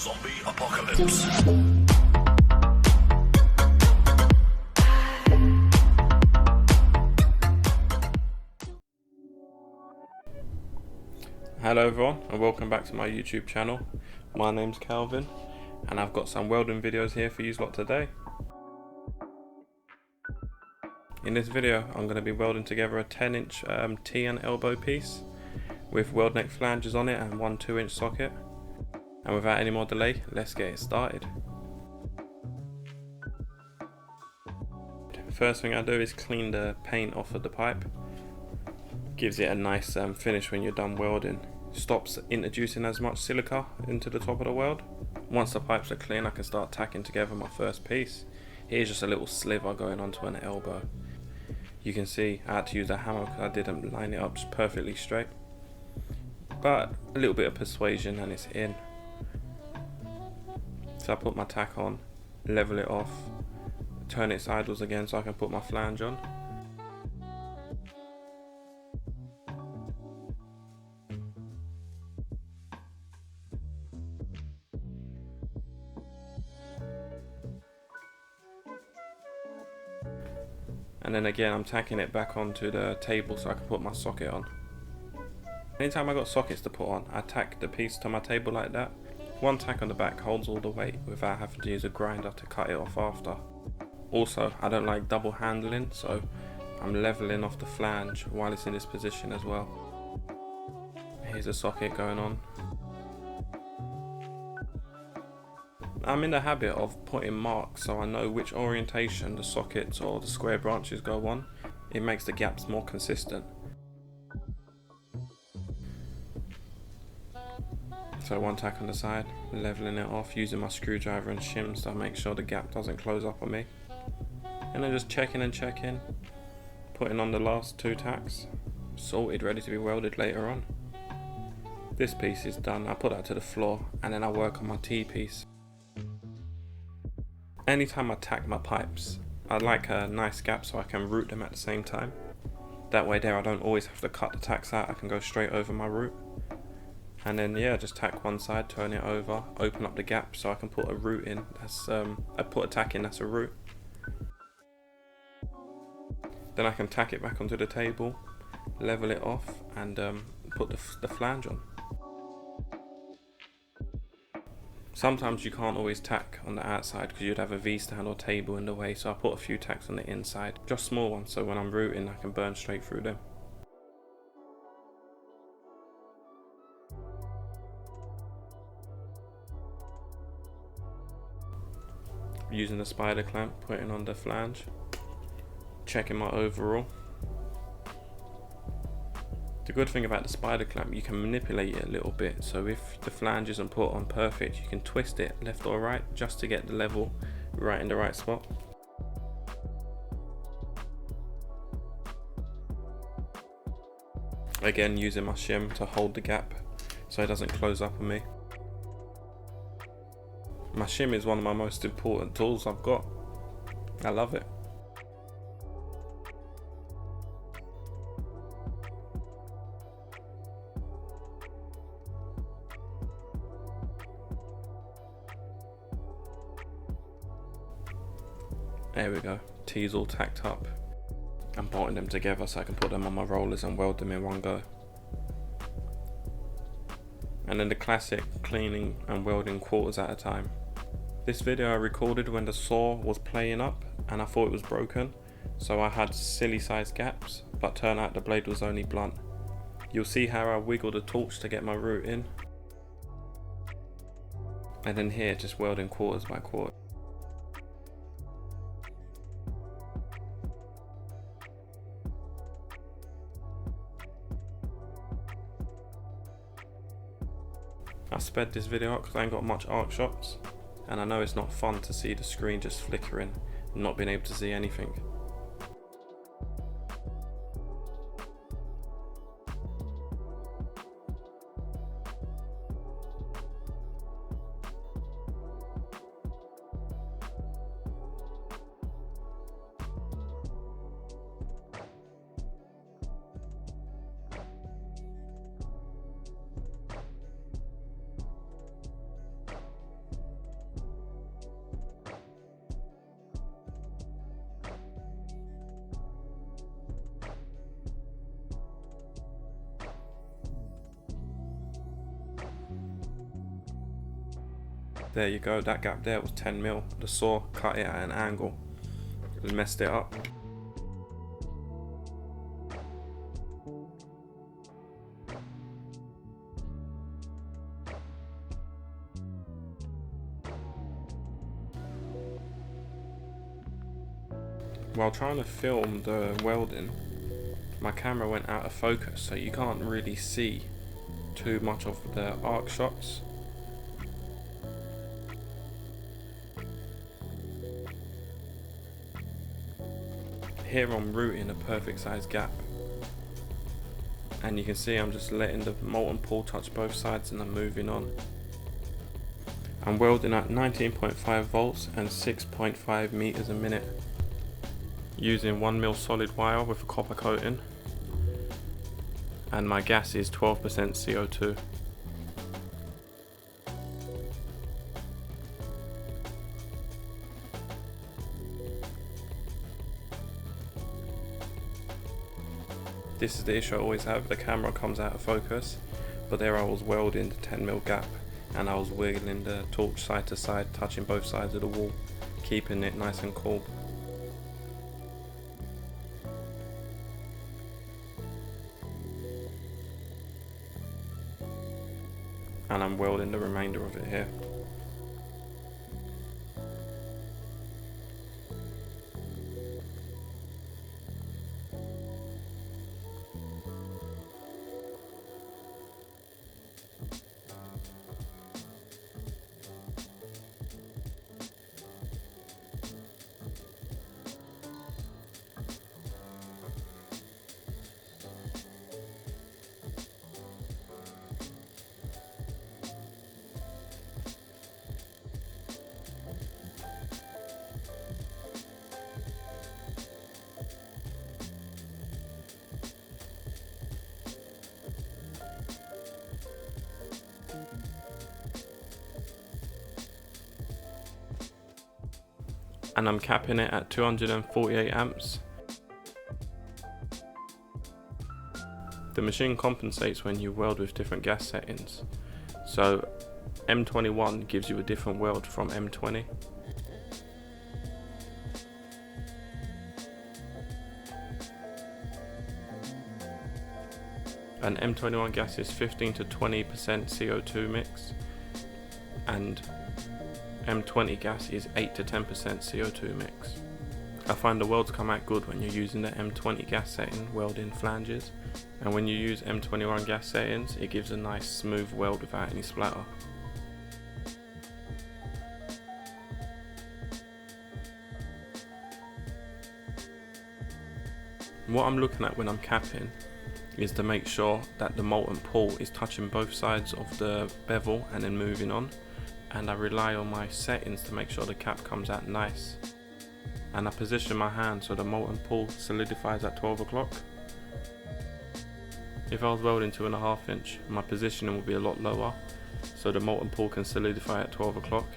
Zombie apocalypse. Hello everyone and welcome back to my YouTube channel. My name's Calvin and I've got some welding videos here for you lot today. In this video I'm going to be welding together a 10-inch T and elbow piece with weld neck flanges on it and one 2-inch socket. And without any more delay, let's get it started. First thing I do is clean the paint off of the pipe. Gives it a nice finish when you're done welding. Stops introducing as much silica into the top of the weld. Once the pipes are clean, I can start tacking together my first piece. Here's just a little sliver going onto an elbow. You can see I had to use a hammer because I didn't line it up just perfectly straight. But a little bit of persuasion and it's in. So I put my tack on, level it off, turn it sideways again so I can put my flange on. And then again I'm tacking it back onto the table so I can put my socket on. Anytime I got sockets to put on, I tack the piece to my table like that. One tack on the back holds all the weight without having to use a grinder to cut it off after. Also, I don't like double handling, so I'm leveling off the flange while it's in this position as well. Here's a socket going on. I'm in the habit of putting marks so I know which orientation the sockets or the square branches go on. It makes the gaps more consistent. So one tack on the side, leveling it off using my screwdriver and shims to make sure the gap doesn't close up on me. And then just checking and checking, putting on the last 2 tacks, sorted, ready to be welded later on. This piece is done, I put that to the floor and then I work on my T piece. Anytime I tack my pipes, I like a nice gap so I can root them at the same time. That way there I don't always have to cut the tacks out, I can go straight over my root. And then yeah, just tack one side, turn it over, open up the gap so I can put a root in. That's I put a tack in, that's a root. Then I can tack it back onto the table, level it off and put the flange on. Sometimes you can't always tack on the outside because you'd have a V-stand or table in the way, so I put a few tacks on the inside, just small ones, so when I'm rooting I can burn straight through them. Using the spider clamp, putting on the flange, checking my overall. The good thing about the spider clamp, you can manipulate it a little bit, so if the flange isn't put on perfect, you can twist it left or right just to get the level right in the right spot. Again, using my shim to hold the gap so it doesn't close up on me. My shim is one of my most important tools I've got. I love it. There we go, T's all tacked up. I'm bolting them together so I can put them on my rollers and weld them in one go. And then the classic cleaning and welding quarters at a time. This video I recorded when the saw was playing up and I thought it was broken, so I had silly sized gaps, but turned out the blade was only blunt. You'll see how I wiggle the torch to get my root in. And then here just welding quarters by quarter. I sped this video up because I ain't got much arc shots, and I know it's not fun to see the screen just flickering and not being able to see anything. There you go, that gap there was 10mm. The saw cut it at an angle, it messed it up. While trying to film the welding, my camera went out of focus, so you can't really see too much of the arc shots. Here I'm routing a perfect size gap, and you can see I'm just letting the molten pool touch both sides and I'm moving on. I'm welding at 19.5 volts and 6.5 meters a minute using 1mm solid wire with a copper coating, and my gas is 12% CO2. This is the issue I always have, the camera comes out of focus, but there I was welding the 10mm gap and I was wiggling the torch side to side, touching both sides of the wall, keeping it nice and cool. And I'm welding the remainder of it here. And I'm capping it at 248 amps. The machine compensates when you weld with different gas settings. So M21 gives you a different weld from M20. And M21 gas is 15 to 20% CO2 mix, and M20 gas is 8 to 10% CO2 mix. I find the welds come out good when you're using the M20 gas setting welding flanges, and when you use M21 gas settings it gives a nice smooth weld without any splatter. What I'm looking at when I'm capping is to make sure that the molten pool is touching both sides of the bevel and then moving on, and I rely on my settings to make sure the cap comes out nice. And I position my hand so the molten pool solidifies at 12 o'clock. If I was welding 2.5 inch, my positioning will be a lot lower, so the molten pool can solidify at 12 o'clock.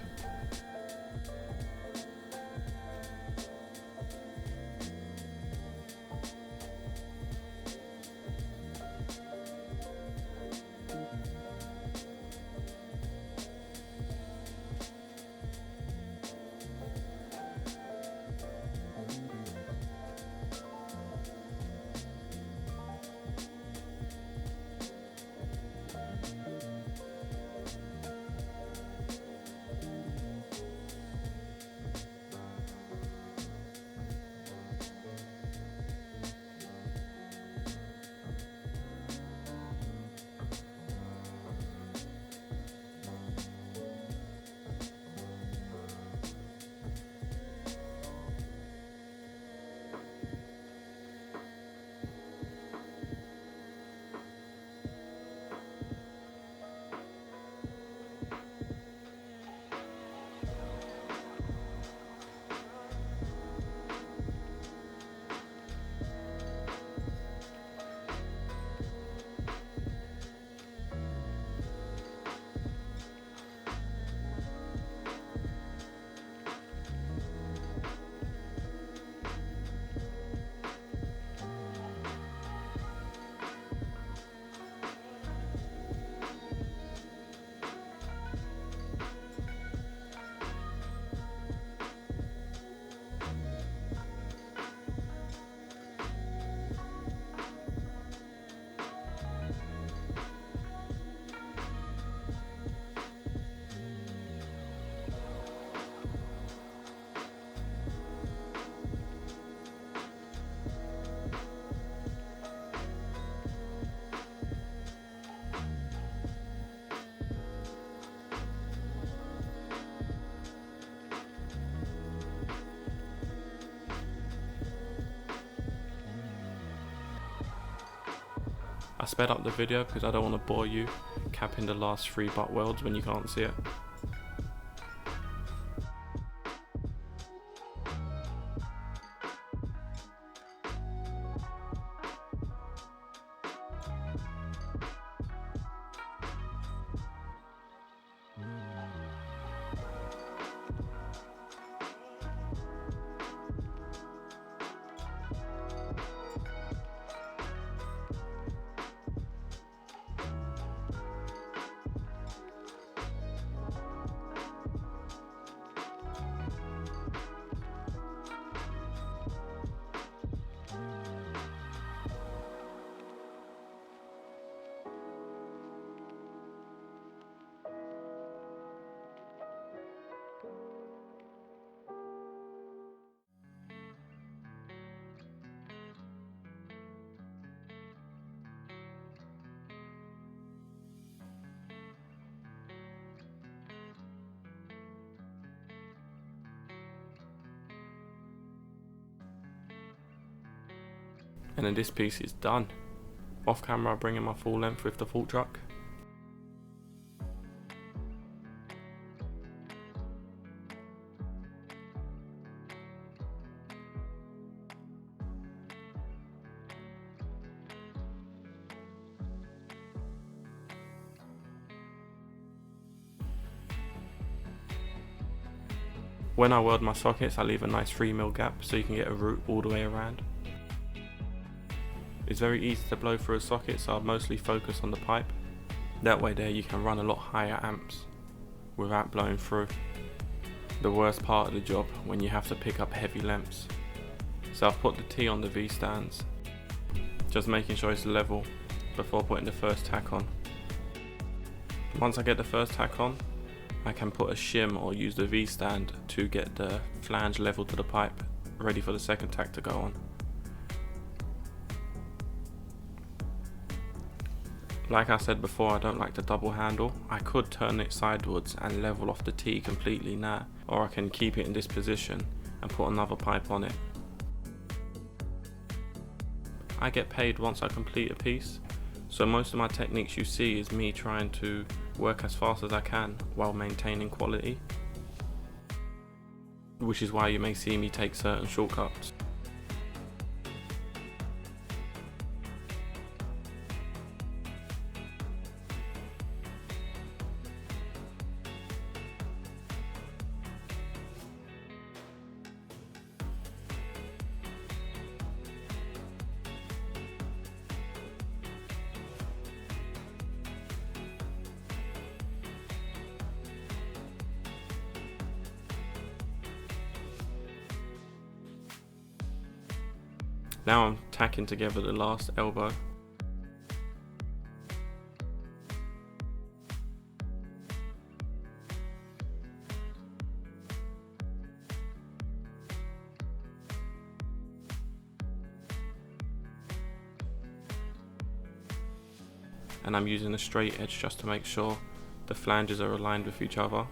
I sped up the video because I don't want to bore you capping the last 3 butt welds when you can't see it. And then this piece is done. Off camera I bring in my full length with the fault truck. When I weld my sockets, I leave a nice 3mm gap so you can get a route all the way around. It's very easy to blow through a socket, so I'll mostly focus on the pipe. That way there you can run a lot higher amps without blowing through. The worst part of the job when you have to pick up heavy lengths. So I've put the T on the V stands, just making sure it's level before putting the first tack on. Once I get the first tack on, I can put a shim or use the V stand to get the flange level to the pipe, ready for the second tack to go on. Like I said before, I don't like the double handle. I could turn it sidewards and level off the T completely now, or I can keep it in this position and put another pipe on it. I get paid once I complete a piece, so most of my techniques you see is me trying to work as fast as I can while maintaining quality, which is why you may see me take certain shortcuts. Now I'm tacking together the last elbow. And I'm using a straight edge just to make sure the flanges are aligned with each other.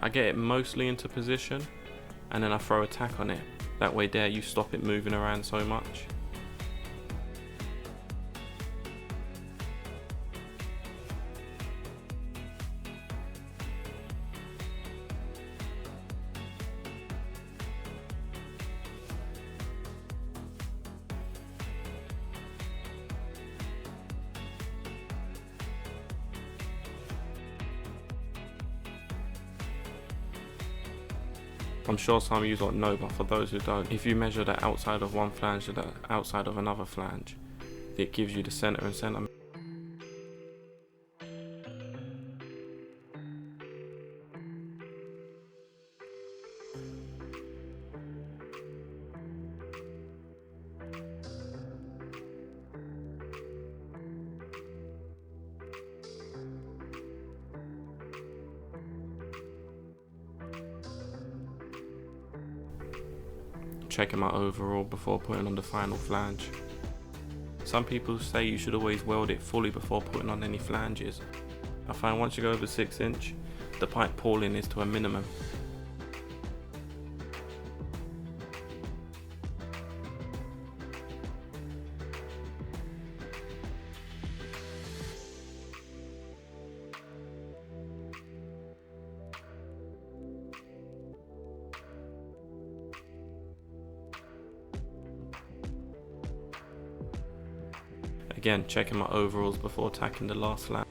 I get it mostly into position and then I throw a tack on it. That way there you stop it moving around so much. I'm sure some of you don't know, but for those who don't, if you measure the outside of one flange to the outside of another flange, it gives you the center and center. Checking my overall before putting on the final flange. Some people say you should always weld it fully before putting on any flanges. I find once you go over 6 inch, the pipe pulling is to a minimum. Again, checking my overalls before tacking the last lap.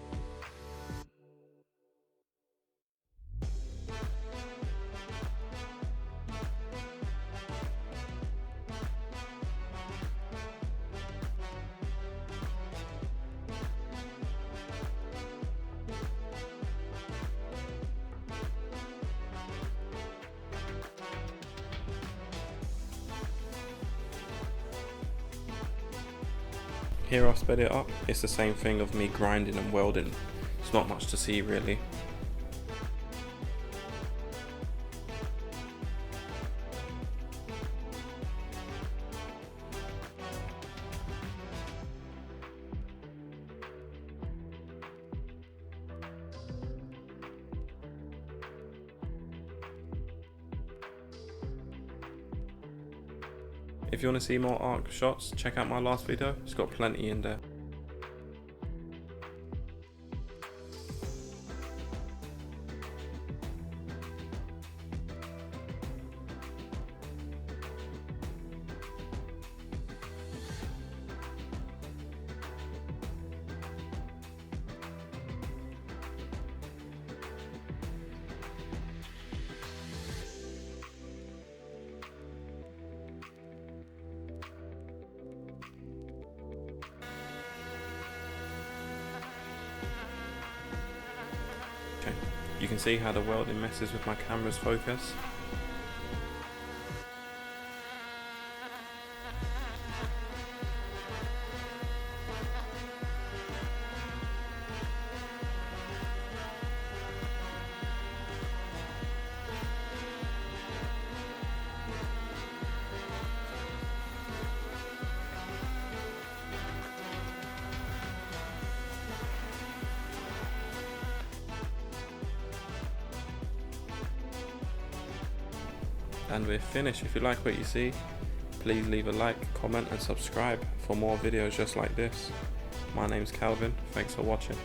Here I've sped it up. It's the same thing of me grinding and welding. It's not much to see really. If you want to see more arc shots, check out my last video. It's got plenty in there. Okay. You can see how the welding messes with my camera's focus. And we're finished. If you like what you see, please leave a like, comment and subscribe for more videos just like this. My name's Calvin, thanks for watching.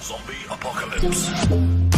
Zombie apocalypse.